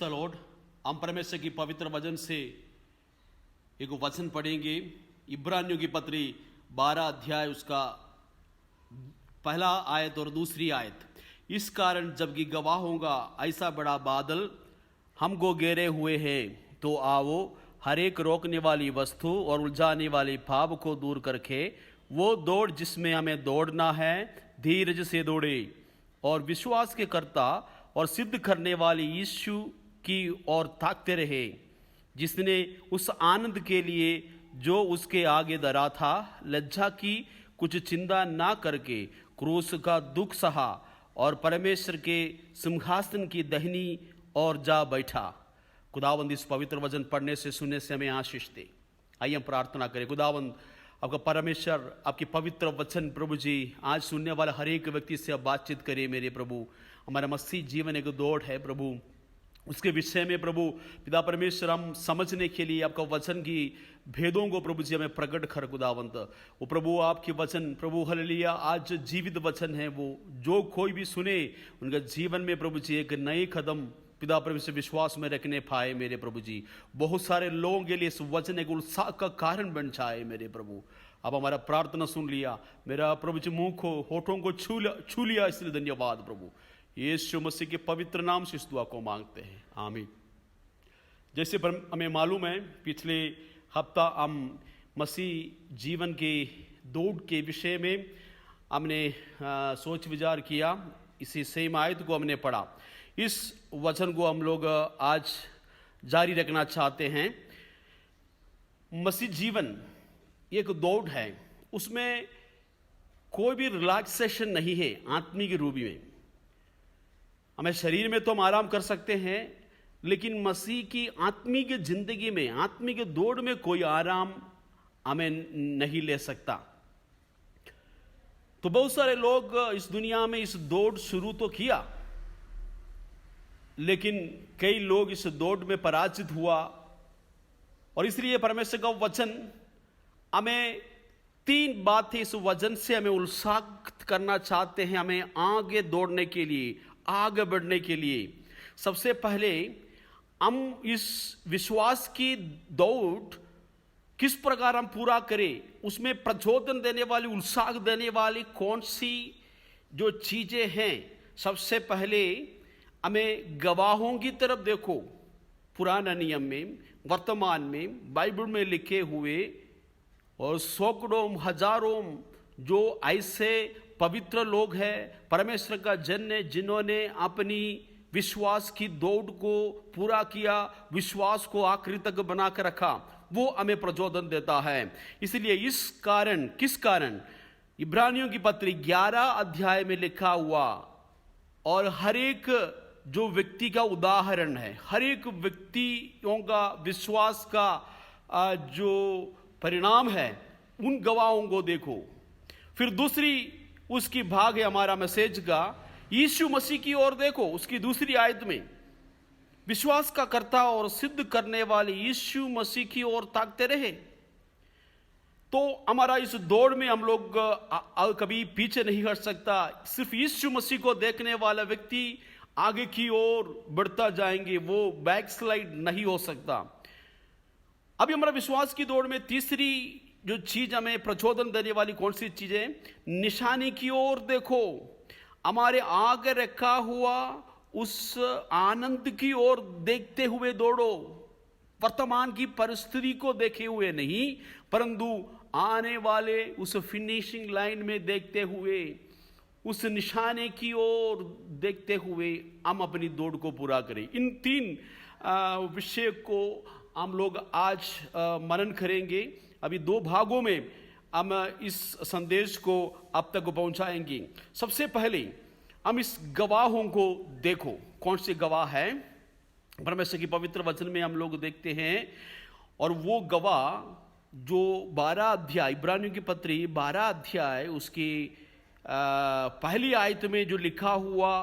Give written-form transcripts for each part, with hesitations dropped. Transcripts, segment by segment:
The Lord. हम परमेश्वर की पवित्र वचन से एक वचन पढ़ेंगे। इब्रानियों की पत्री 12 अध्याय उसका पहला आयत और दूसरी आयत। इस कारण जबकि गवाहों का ऐसा बड़ा बादल हमको घेरे हुए हैं, तो आओ हर एक रोकने वाली वस्तु और उलझाने वाली पाप को दूर करके वो दौड़ जिसमें हमें दौड़ना है, धीरज से दौड़े और विश्वास के कर्ता और सिद्ध करने वाली यीशु की ओर ताकते रहे, जिसने उस आनंद के लिए जो उसके आगे धरा था, लज्जा की कुछ चिंता ना करके क्रूस का दुख सहा और परमेश्वर के सिंहासन की दाहिनी ओर जा बैठा। खुदावंद इस पवित्र वचन पढ़ने से सुनने से हमें आशीष दे। आइए हम प्रार्थना करें। खुदावंद आपका परमेश्वर, आपकी पवित्र वचन प्रभु जी आज सुनने वाला हर एक व्यक्ति से आप बातचीत करिए मेरे प्रभु। हमारा मसीह जीवन एक दौड़ है प्रभु, उसके विषय में प्रभु पिता परमेश्वर हम समझने के लिए आपका वचन की भेदों को प्रभु जी हमें प्रकट कर खुदावंत। वो प्रभु आपके वचन प्रभु हालेलुया आज जीवित वचन है, वो जो कोई भी सुने उनके जीवन में प्रभु जी एक नए कदम पिता परमेश्वर विश्वास में रखने पाए मेरे प्रभु जी। बहुत सारे लोगों के लिए इस वचन एक उत्साह का कारण बन जाए मेरे प्रभु। अब हमारा प्रार्थना सुन लिया, मेरा प्रभु जी मुंह को होठों को छू लिया, इसलिए धन्यवाद प्रभु। यीशु मसीह के पवित्र नाम से इस दुआ को मांगते हैं, आमीन। जैसे हमें मालूम है पिछले हफ्ता हम मसीह जीवन के दौड़ के विषय में हमने सोच विचार किया। इसी सेम आयत को हमने पढ़ा। इस वचन को हम लोग आज जारी रखना चाहते हैं। मसीह जीवन एक दौड़ है, उसमें कोई भी रिलैक्सेशन नहीं है। आत्मिक रूप में हमें शरीर में तो हम आराम कर सकते हैं, लेकिन मसीह की आत्मिक जिंदगी में, आत्मिक दौड़ में कोई आराम हमें नहीं ले सकता। तो बहुत सारे लोग इस दुनिया में इस दौड़ शुरू तो किया, लेकिन कई लोग इस दौड़ में पराजित हुआ। और इसलिए परमेश्वर का वचन हमें 3 बातें इस वचन से हमें उत्साहित करना चाहते हैं, हमें आगे दौड़ने के लिए, आगे बढ़ने के लिए। सबसे पहले हम इस विश्वास की दौड़ किस प्रकार हम पूरा करें, उसमें प्रचोदन देने वाली, उत्साह देने वाली कौन सी जो चीजें हैं। सबसे पहले हमें गवाहों की तरफ देखो। पुराना नियम में, वर्तमान में, बाइबल में लिखे हुए और सैकड़ों हजारों जो ऐसे पवित्र लोग हैं, परमेश्वर का जन है, जिन्होंने अपनी विश्वास की दौड़ को पूरा किया, विश्वास को आखिरी तक बना कर रखा, वो हमें प्रचोदन देता है। इसलिए किस कारण इब्रानियों की पत्री 11 अध्याय में लिखा हुआ और हर एक जो व्यक्ति का उदाहरण है, हर एक व्यक्तियों का विश्वास का जो परिणाम है, उन गवाहों को देखो। फिर दूसरी उसकी भाग है हमारा मैसेज का, यीशु मसीह की ओर देखो। उसकी दूसरी आयत में विश्वास का कर्ता और सिद्ध करने वाले यीशु मसीह की ओर ताकते रहे। तो हमारा इस दौड़ में हम लोग कभी पीछे नहीं हट सकता। सिर्फ यीशु मसीह को देखने वाला व्यक्ति आगे की ओर बढ़ता जाएंगे, वो बैकस्लाइड नहीं हो सकता। अभी हमारा विश्वास की दौड़ में तीसरी जो चीज हमें प्रचोदन देने वाली कौन सी चीज है? निशानी की ओर देखो। हमारे आगे रखा हुआ उस आनंद की ओर देखते हुए दौड़ो। वर्तमान की परिस्थिति को देखे हुए नहीं, परंतु आने वाले उस फिनिशिंग लाइन में देखते हुए, उस निशाने की ओर देखते हुए हम अपनी दौड़ को पूरा करें। इन 3 विषय को हम लोग आज मनन करेंगे। अभी 2 भागों में हम इस संदेश को अब तक पहुंचाएंगे। सबसे पहले हम इस गवाहों को देखो। कौन से गवाह है? परमेश्वर की पवित्र वचन में हम लोग देखते हैं, और वो गवाह जो 12 अध्याय, इब्रानियों की पत्री 12 अध्याय उसकी पहली आयत में जो लिखा हुआ,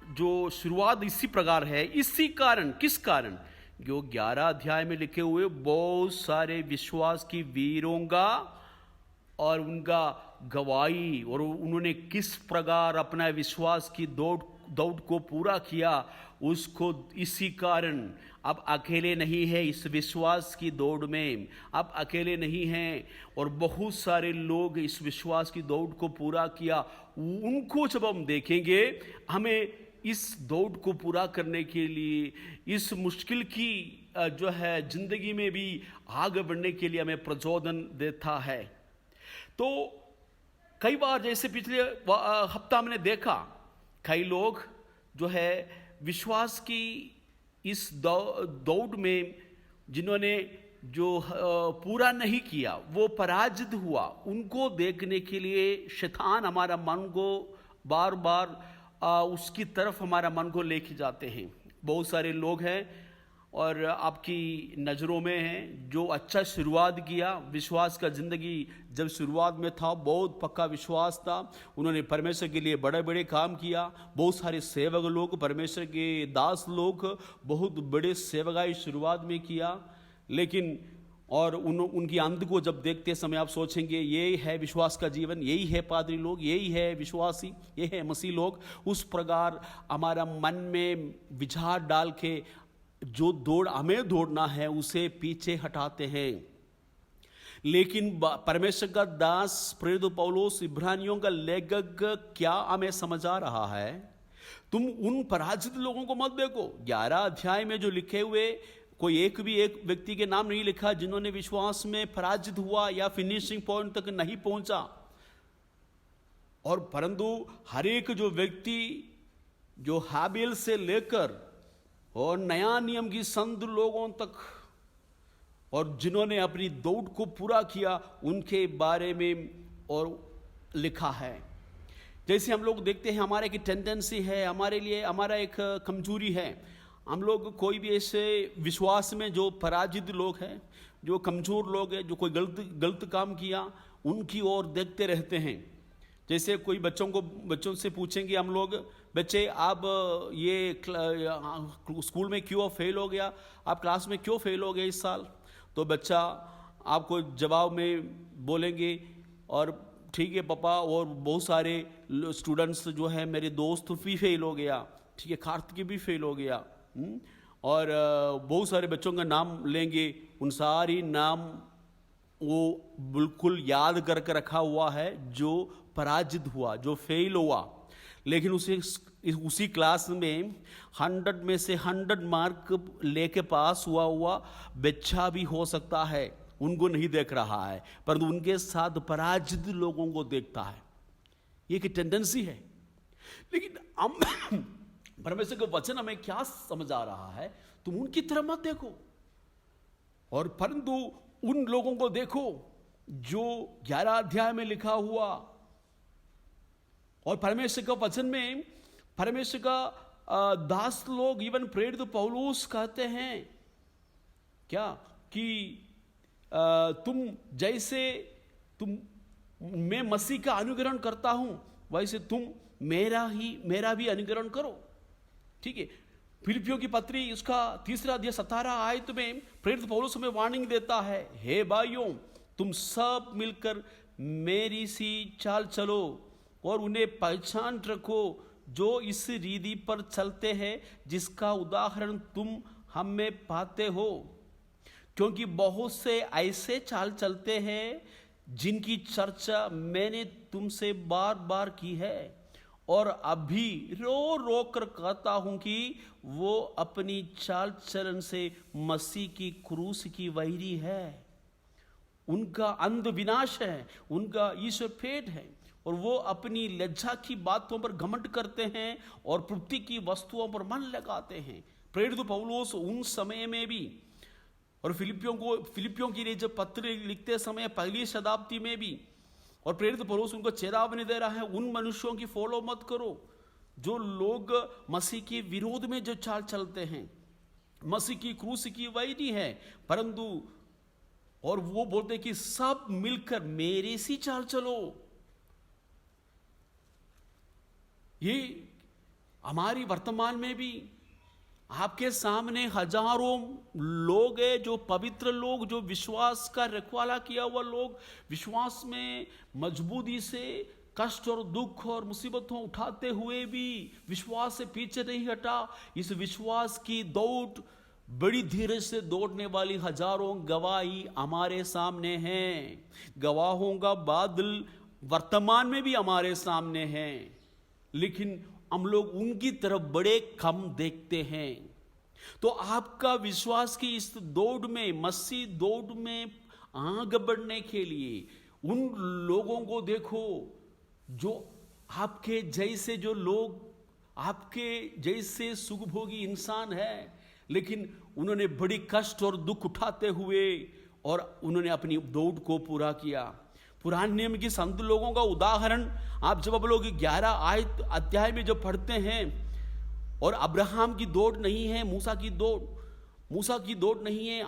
जो शुरुआत इसी प्रकार है। इसी कारण, किस कारण? जो 11 अध्याय में लिखे हुए बहुत सारे विश्वास की वीरों का और उनका गवाही, और उन्होंने किस प्रकार अपना विश्वास की दौड़ दौड़ को पूरा किया, उसको इसी कारण अब अकेले नहीं है इस विश्वास की दौड़ में, अब अकेले नहीं हैं। और बहुत सारे लोग इस विश्वास की दौड़ को पूरा किया, उनको जब हम देखेंगे, हमें इस दौड़ को पूरा करने के लिए, इस मुश्किल की जो है जिंदगी में भी आगे बढ़ने के लिए हमें प्रचोदन देता है। तो कई बार जैसे पिछले हफ्ता हमने देखा, कई लोग जो है विश्वास की इस दौड़ में जिन्होंने जो पूरा नहीं किया, वो पराजित हुआ, उनको देखने के लिए शैतान हमारा मन को बार बार उसकी तरफ हमारा मन को लेके जाते हैं। बहुत सारे लोग हैं और आपकी नज़रों में हैं जो अच्छा शुरुआत किया, विश्वास का ज़िंदगी जब शुरुआत में था बहुत पक्का विश्वास था, उन्होंने परमेश्वर के लिए बड़े बड़े काम किया। बहुत सारे सेवक लोग, परमेश्वर के दास लोग बहुत बड़े सेवकाई शुरुआत में किया, लेकिन और उनकी अंत को जब देखते समय आप सोचेंगे ये है विश्वास का जीवन, यही है पादरी लोग, यही है विश्वासी, ये है मसीह लोग। उस प्रकार हमारा मन में विचार डाल के जो दौड़ हमें दौड़ना है उसे पीछे हटाते हैं। लेकिन परमेश्वर का दास प्रेरित पौलुस, इब्रानियों का लेखक क्या हमें समझा रहा है? तुम उन पराजित लोगों को मत देखो। 11 अध्याय में जो लिखे हुए कोई एक व्यक्ति के नाम नहीं लिखा जिन्होंने विश्वास में पराजित हुआ या फिनिशिंग पॉइंट तक नहीं पहुंचा। और परंतु हर एक जो व्यक्ति जो हाबिल से लेकर और नया नियम की संत लोगों तक और जिन्होंने अपनी दौड़ को पूरा किया, उनके बारे में और लिखा है। जैसे हम लोग देखते हैं, हमारे की टेंडेंसी है, हमारे लिए हमारा एक कमजोरी है, हम लोग कोई भी ऐसे विश्वास में जो पराजित लोग हैं, जो कमजोर लोग हैं, जो कोई गलत काम किया, उनकी ओर देखते रहते हैं। जैसे कोई बच्चों से पूछेंगे हम लोग, बच्चे आप ये स्कूल में क्यों फेल हो गया, आप क्लास में क्यों फेल हो गए इस साल? तो बच्चा आपको जवाब में बोलेंगे और ठीक है पापा, और बहुत सारे स्टूडेंट्स जो है मेरे दोस्त भी फेल हो गया, ठीक है कार्तिक भी फेल हो गया, और बहुत सारे बच्चों का नाम लेंगे, उन सारी नाम वो बिल्कुल याद करके रखा हुआ है जो पराजित हुआ, जो फेल हुआ। लेकिन उसी क्लास में 100 में से 100 मार्क लेके पास हुआ बच्चा भी हो सकता है, उनको नहीं देख रहा है, परंतु उनके साथ पराजित लोगों को देखता है। ये की टेंडेंसी है। लेकिन हम परमेश्वर का वचन हमें क्या समझा रहा है? तुम उनकी तरफ मत देखो, और परंतु उन लोगों को देखो जो 11 अध्याय में लिखा हुआ। और परमेश्वर का वचन में परमेश्वर का दास लोग, इवन प्रेरित पौलुस कहते हैं क्या कि मैं मसीह का अनुकरण करता हूं, वैसे तुम मेरा भी अनुकरण करो। ठीक है, फिलिपियों की पत्री उसका 3 अध्याय 17 आयत में प्रेरित पौलुस हमें वार्निंग देता है, हे भाइयों तुम सब मिलकर मेरी सी चाल चलो और उन्हें पहचान रखो जो इस रीति पर चलते हैं जिसका उदाहरण तुम हम में पाते हो। क्योंकि बहुत से ऐसे चाल चलते हैं जिनकी चर्चा मैंने तुमसे बार बार की है और अभी रो कर कहता हूं कि वो अपनी चाल चलन से मसीह की क्रूस की वैरी है। उनका अंत विनाश है, उनका ईश्वर फेट है, और वो अपनी लज्जा की बातों पर घमंड करते हैं और पृथ्वी की वस्तुओं पर मन लगाते हैं। प्रेरित पौलुस उन समय में भी, और फिलिपियों के लिए जब पत्र लिखते समय पहली शताब्दी में भी, और प्रेरित पौलुस उनको चेतावनी दे रहा है, उन मनुष्यों की फॉलो मत करो जो लोग मसीह के विरोध में जो चाल चलते हैं, मसीह की क्रूस की वैरी है। परंतु और वो बोलते कि सब मिलकर मेरे सी चाल चलो। ये हमारी वर्तमान में भी आपके सामने हजारों लोग हैं, जो पवित्र लोग, जो विश्वास का रखवाला किया हुआ लोग, विश्वास में मजबूती से कष्ट और दुख और मुसीबतों उठाते हुए भी विश्वास से पीछे नहीं हटा। इस विश्वास की दौड़ बड़ी धीरज से दौड़ने वाली हजारों गवाही हमारे सामने हैं। गवाहों का बादल वर्तमान में भी हमारे सामने हैं, लेकिन हम लोग उनकी तरफ बड़े कम देखते हैं। तो आपका विश्वास की इस दौड़ में, मसीह दौड़ में आगे बढ़ने के लिए उन लोगों को देखो जो आपके जैसे, जो लोग आपके जैसे सुखभोगी इंसान है, लेकिन उन्होंने बड़ी कष्ट और दुख उठाते हुए और उन्होंने अपनी दौड़ को पूरा किया। पुराने नियम की संत लोगों का उदाहरण आप जब लोग 11 अध्याय में जब पढ़ते हैं, और अब्राहम की दौड़ नहीं है, मूसा की दौड़ नहीं है,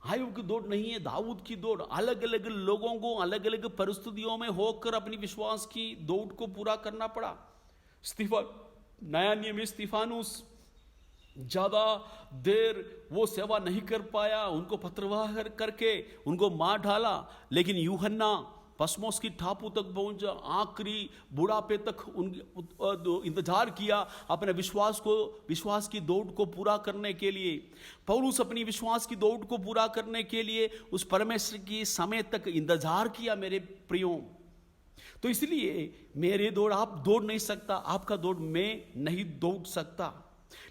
आयुब की दौड़ नहीं है, दाऊद की दौड़। अलग अलग लोगों को अलग अलग परिस्थितियों में होकर अपनी विश्वास की दौड़ को पूरा करना पड़ा। नया नियम में स्तिफानुस ज्यादा देर वो सेवा नहीं कर पाया, उनको पत्रवाह करके उनको मार डाला। लेकिन यूहन्ना पसमोस की टापू तक पहुंचा, आखिरी बुढ़ापे तक इंतजार किया अपने विश्वास की दौड़ को पूरा करने के लिए। पौलुस अपनी विश्वास की दौड़ को पूरा करने के लिए उस परमेश्वर की समय तक इंतजार किया। मेरे प्रियो, तो इसलिए मेरे दौड़ आप दौड़ नहीं सकता, आपका दौड़ मैं नहीं दौड़ सकता।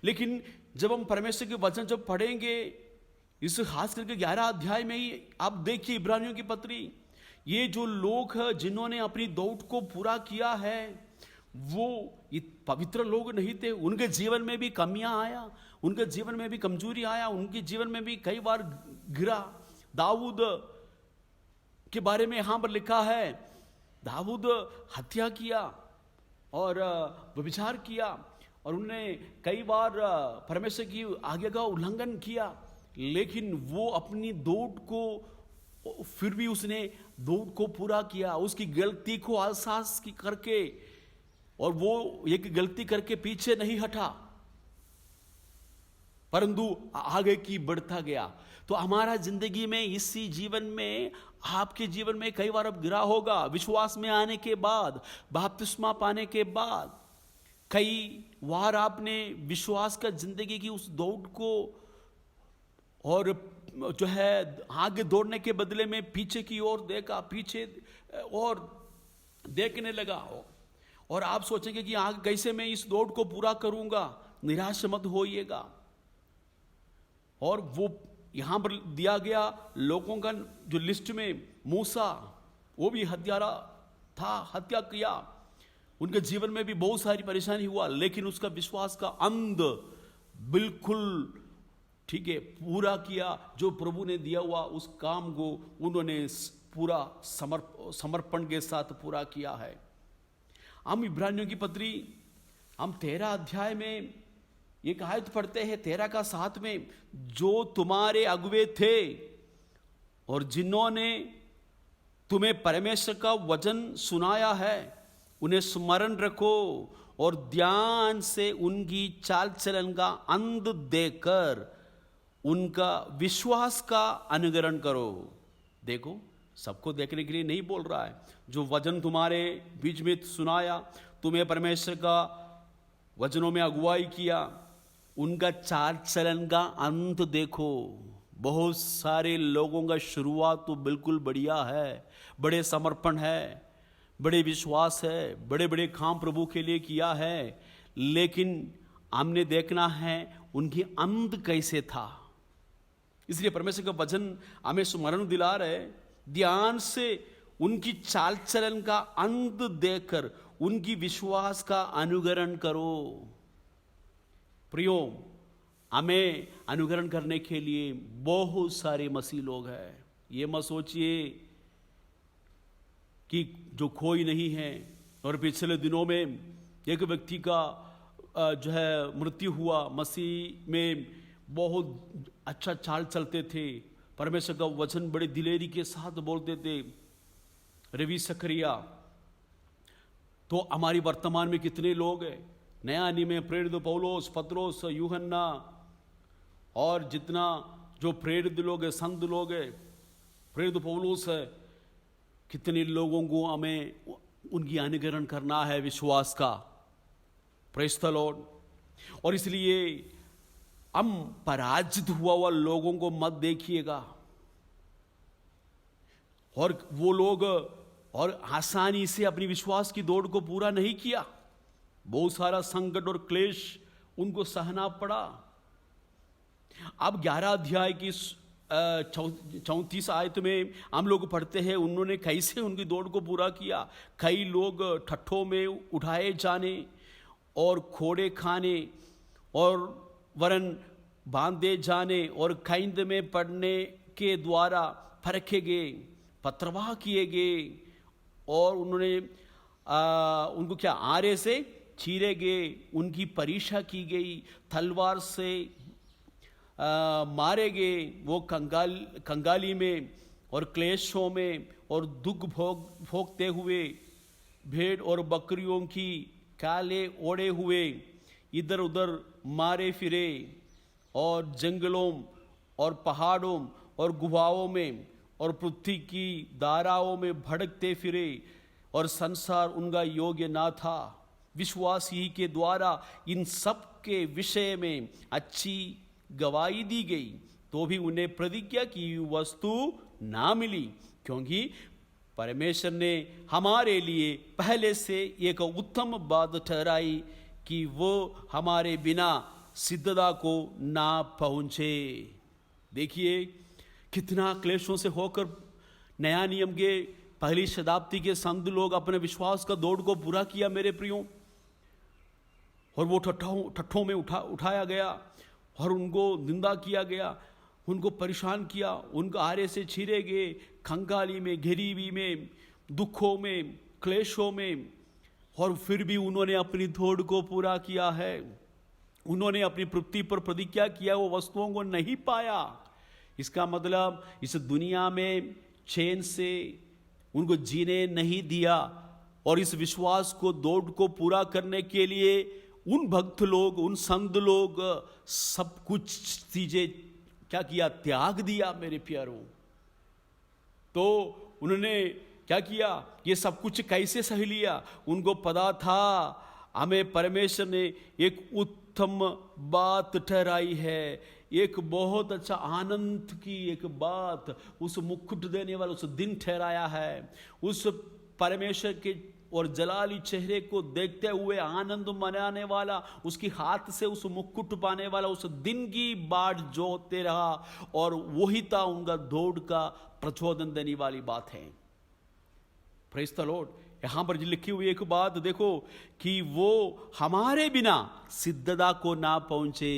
लेकिन जब हम परमेश्वर के वचन जब पढ़ेंगे, इस खास करके 11 अध्याय में ही आप देखिए, इब्रानियों की पत्री, ये जो लोग हैं जिन्होंने अपनी दौड़ को पूरा किया है, वो ये पवित्र लोग नहीं थे। उनके जीवन में भी कमियां आया, उनके जीवन में भी कमजोरी आया, उनके जीवन में भी कई बार गिरा। दाऊद के बारे में यहां पर लिखा है, दाऊद हत्या किया और व्यभिचार किया, और उन्होंने कई बार परमेश्वर की आज्ञा का उल्लंघन किया। लेकिन वो अपनी दौड़ को, फिर भी उसने दौड़ को पूरा किया। उसकी गलती को एहसास करके, और वो एक गलती करके पीछे नहीं हटा, परंतु आगे की बढ़ता गया। तो हमारा जिंदगी में, इसी जीवन में, आपके जीवन में कई बार अब गिरा होगा। विश्वास में आने के बाद, बपतिस्मा पाने के बाद कई बार आपने विश्वास का जिंदगी की उस दौड़ को, और जो है आगे दौड़ने के बदले में पीछे की ओर देखा, पीछे और देखने लगा, और आप सोचेंगे कि आगे कैसे मैं इस दौड़ को पूरा करूंगा। निराश मत होइएगा। और वो यहां पर दिया गया लोगों का जो लिस्ट में, मूसा वो भी हत्यारा था, हत्या किया। उनके जीवन में भी बहुत सारी परेशानी हुआ, लेकिन उसका विश्वास का अंध बिल्कुल ठीक है पूरा किया। जो प्रभु ने दिया हुआ उस काम को उन्होंने पूरा समर्पण के साथ पूरा किया है। हम इब्रानियों की पत्री, हम 13 अध्याय में एक आयत पढ़ते हैं, 13 का 7 में, जो तुम्हारे अगुवे थे और जिन्होंने तुम्हें परमेश्वर का वचन सुनाया है, उन्हें स्मरण रखो और ध्यान से उनकी चाल चलन का अंत देकर उनका विश्वास का अनुकरण करो। देखो, सबको देखने के लिए नहीं बोल रहा है। जो वचन तुम्हारे बीच में सुनाया, तुम्हें परमेश्वर का वचनों में अगुवाई किया, उनका चाल चलन का अंत देखो। बहुत सारे लोगों का शुरुआत तो बिल्कुल बढ़िया है, बड़े समर्पण है, बड़े विश्वास है, बड़े बड़े काम प्रभु के लिए किया है, लेकिन हमने देखना है उनकी अंत कैसे था। इसलिए परमेश्वर का वचन हमें स्मरण दिला रहे, ध्यान से उनकी चाल चलन का अंत देखकर उनकी विश्वास का अनुकरण करो। प्रियो, हमें अनुकरण करने के लिए बहुत सारे मसीह लोग हैं। ये मत सोचिए कि जो कोई नहीं है। और पिछले दिनों में एक व्यक्ति का जो है मृत्यु हुआ। मसीह में बहुत अच्छा चाल चलते थे, परमेश्वर का वचन बड़े दिलेरी के साथ बोलते थे, रवि सकरिया। तो हमारी वर्तमान में कितने लोग हैं? नया नियम में प्रेरित पौलोस, पत्रोस, यूहन्ना और जितना जो प्रेरित लोग हैं, संत लोग हैं, प्रेरित पौलोस है, कितने लोगों को हमें उनकी अनुकरण करना है विश्वास का। Praise the Lord. और इसलिए हम पराजित हुआ लोगों को मत देखिएगा, और वो लोग और आसानी से अपनी विश्वास की दौड़ को पूरा नहीं किया। बहुत सारा संकट और क्लेश उनको सहना पड़ा। अब 11 अध्याय की 34 आयत में हम लोग पढ़ते हैं उन्होंने कैसे उनकी दौड़ को पूरा किया। कई लोग ठट्ठों में उठाए जाने और खोड़े खाने और वरन बांधे जाने और कैद में पड़ने के द्वारा परखे गए, पत्रवाह किए गए, और उन्होंने उनको क्या आरे से चीरे गए, उनकी परीक्षा की गई, तलवार से मारे गए। वो कंगाली में और क्लेशों में और दुख भोगते हुए भेड़ और बकरियों की काले ओढ़े हुए इधर उधर मारे फिरे, और जंगलों और पहाड़ों और गुफाओं में और पृथ्वी की धाराओं में भड़कते फिरे, और संसार उनका योग्य ना था। विश्वास ही के द्वारा इन सब के विषय में अच्छी गवाही दी गई, तो भी उन्हें प्रतिज्ञा की वस्तु ना मिली, क्योंकि परमेश्वर ने हमारे लिए पहले से एक उत्तम बात ठहराई कि वो हमारे बिना सिद्धता को ना पहुंचे। देखिए कितना क्लेशों से होकर नया नियम के पहली शताब्दी के संत लोग अपने विश्वास का दौड़ को पूरा किया मेरे प्रियो। और वो ठट्ठों में उठाया गया और उनको निंदा किया गया, उनको परेशान किया, उनको आरे से छीरे गए, कंगाली में, गरीबी में, दुखों में, क्लेशों में, और फिर भी उन्होंने अपनी दौड़ को पूरा किया है। उन्होंने अपनी पृथ्वी पर प्रतिज्ञा किया वो वस्तुओं को नहीं पाया। इसका मतलब इस दुनिया में चैन से उनको जीने नहीं दिया, और इस विश्वास को दौड़ को पूरा करने के लिए उन भक्त लोग, उन संत लोग सब कुछ चीजें क्या किया, त्याग दिया मेरे प्यारों। तो उन्होंने क्या किया, ये सब कुछ कैसे सह लिया? उनको पता था हमें परमेश्वर ने एक उत्तम बात ठहराई है, एक बहुत अच्छा आनंद की एक बात, उस मुकुट देने वाला उस दिन ठहराया है। उस परमेश्वर के और जलाली चेहरे को देखते हुए आनंद मनाने वाला, उसकी हाथ से उस मुकुट पाने वाला उस दिन की बाट जोते रहा, और वही था उनका दौड़ का प्रचोदन देने वाली बात है। Praise the Lord. यहां पर लिखी हुई एक बात देखो कि वो हमारे बिना सिद्धता को ना पहुंचे।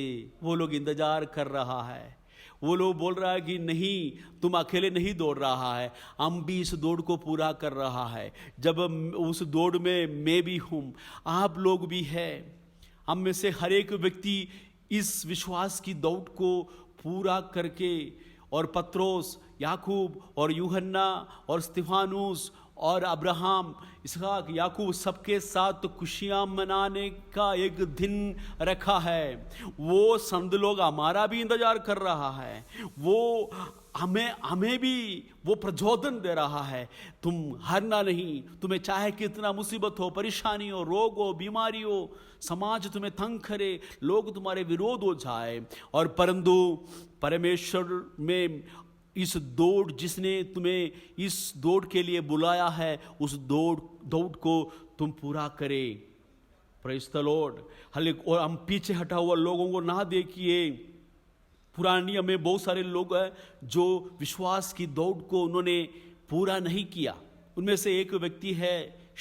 वो लोग इंतजार कर रहा है, वो लोग बोल रहा है कि नहीं, तुम अकेले नहीं दौड़ रहा है, हम भी इस दौड़ को पूरा कर रहा है। जब उस दौड़ में मैं भी हूँ, आप लोग भी हैं, हम में से हर एक व्यक्ति इस विश्वास की दौड़ को पूरा करके, और पत्रोस, याकूब और यूहन्ना और स्तिफानुस और अब्राहम, इसहाक, याकूब सबके साथ खुशियां मनाने का एक दिन रखा है। वो संत लोग हमारा भी इंतजार कर रहा है, वो हमें भी वो प्रचोदन दे रहा है, तुम हारना नहीं। तुम्हें चाहे कितना मुसीबत हो, परेशानी हो, रोग हो, बीमारी हो, समाज तुम्हें तंग करे, लोग तुम्हारे विरोध हो जाए, और परंतु परमेश्वर में इस दौड़, जिसने तुम्हें इस दौड़ के लिए बुलाया है, उस दौड़ को तुम पूरा करे। Praise the Lord. और हम पीछे हटा हुआ लोगों को ना देखिए। पुराने नियम में बहुत सारे लोग हैं जो विश्वास की दौड़ को उन्होंने पूरा नहीं किया। उनमें से एक व्यक्ति है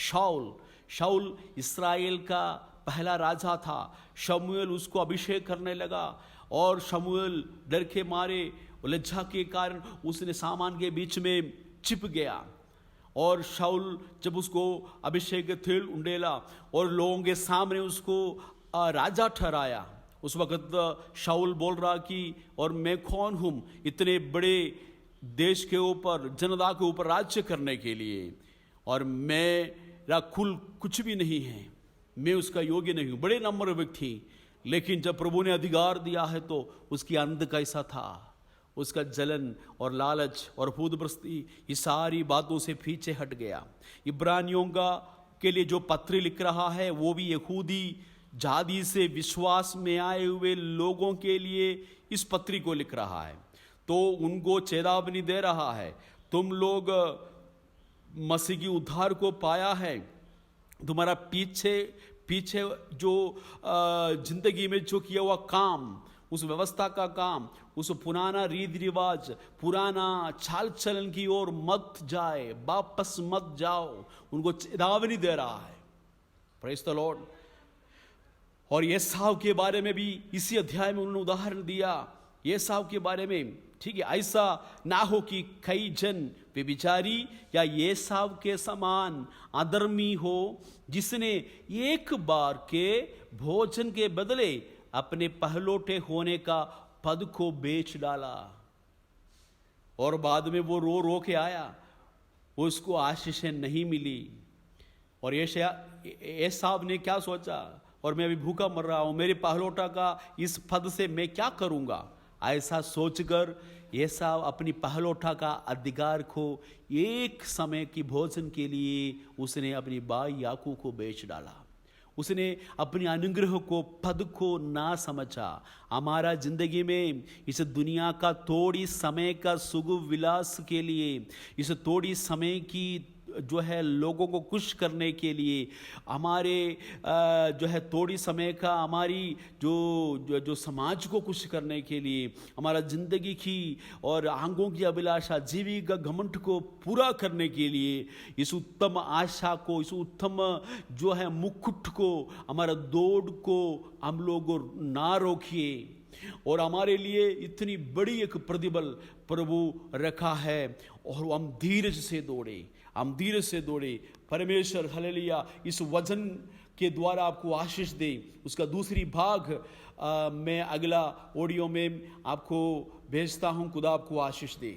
शाऊल। शाऊल इस्राएल का पहला राजा था। शमूएल उसको अभिषेक करने लगा, और शमूएल डर के मारे, लज्जा के कारण उसने सामान के बीच में छिप गया, और शाऊल जब उसको अभिषेक के तेल उंडेला और लोगों के सामने उसको राजा ठहराया, उस वक्त शाऊल बोल रहा कि और मैं कौन हूँ इतने बड़े देश के ऊपर, जनता के ऊपर राज्य करने के लिए, और मेरा कुल कुछ भी नहीं है, मैं उसका योग्य नहीं हूँ। बड़े नम्र व्यक्ति। लेकिन जब प्रभु ने अधिकार दिया है तो उसकी अंत कैसा था, उसका जलन और लालच और खुदपरस्ती ये सारी बातों से पीछे हट गया। इब्रानियों के लिए जो पत्र लिख रहा है वो भी यहूदी जाति से विश्वास में आए हुए लोगों के लिए इस पत्री को लिख रहा है। तो उनको चेतावनी दे रहा है, तुम लोग मसीह की उद्धार को पाया है, तुम्हारा पीछे जो जिंदगी में जो किया हुआ काम, उस व्यवस्था का काम, उस पुराना रीति रिवाज, पुराना चाल चलन की ओर मत जाए, वापस मत जाओ, उनको चेतावनी दे रहा है। Praise the Lord. और एसाव के बारे में भी इसी अध्याय में उन्होंने उदाहरण दिया। एसाव के बारे में, ठीक है, ऐसा ना हो कि कई जन व्यभिचारी या एसाव के समान अधर्मी हो, जिसने एक बार के भोजन के बदले अपने पहलौठे होने का पद को बेच डाला और बाद में वो रो रो के आया, उसको आशीषें नहीं मिली। और एसाव ने क्या सोचा, और मैं अभी भूखा मर रहा हूं, मेरे पहलौठा का इस पद से मैं क्या करूंगा, ऐसा सोचकर एसाव अपनी पहलौठा का अधिकार को एक समय की भोजन के लिए उसने अपनी भाई याकूब को बेच डाला। उसने अपनी अनुग्रह को, पद को ना समझा। हमारा जिंदगी में इस दुनिया का थोड़ी समय का सुख विलास के लिए, इस थोड़ी समय की जो है लोगों को खुश करने के लिए, हमारे जो है थोड़ी समय का हमारी जो समाज को खुश करने के लिए, हमारा जिंदगी की और आंखों की अभिलाषा, जीवी का घमंड को पूरा करने के लिए, इस उत्तम आशा को, इस उत्तम जो है मुकुट को, हमारा दौड़ को हम लोग ना रोकिए। और हमारे लिए इतनी बड़ी एक प्रतिबल प्रभु रखा है और हम धीरज से दौड़े, हम धीरज से दौड़े। परमेश्वर हालेलुया इस वचन के द्वारा आपको आशीष दे। उसका दूसरी भाग मैं अगला ऑडियो में आपको भेजता हूं। खुदा आपको आशीष दे।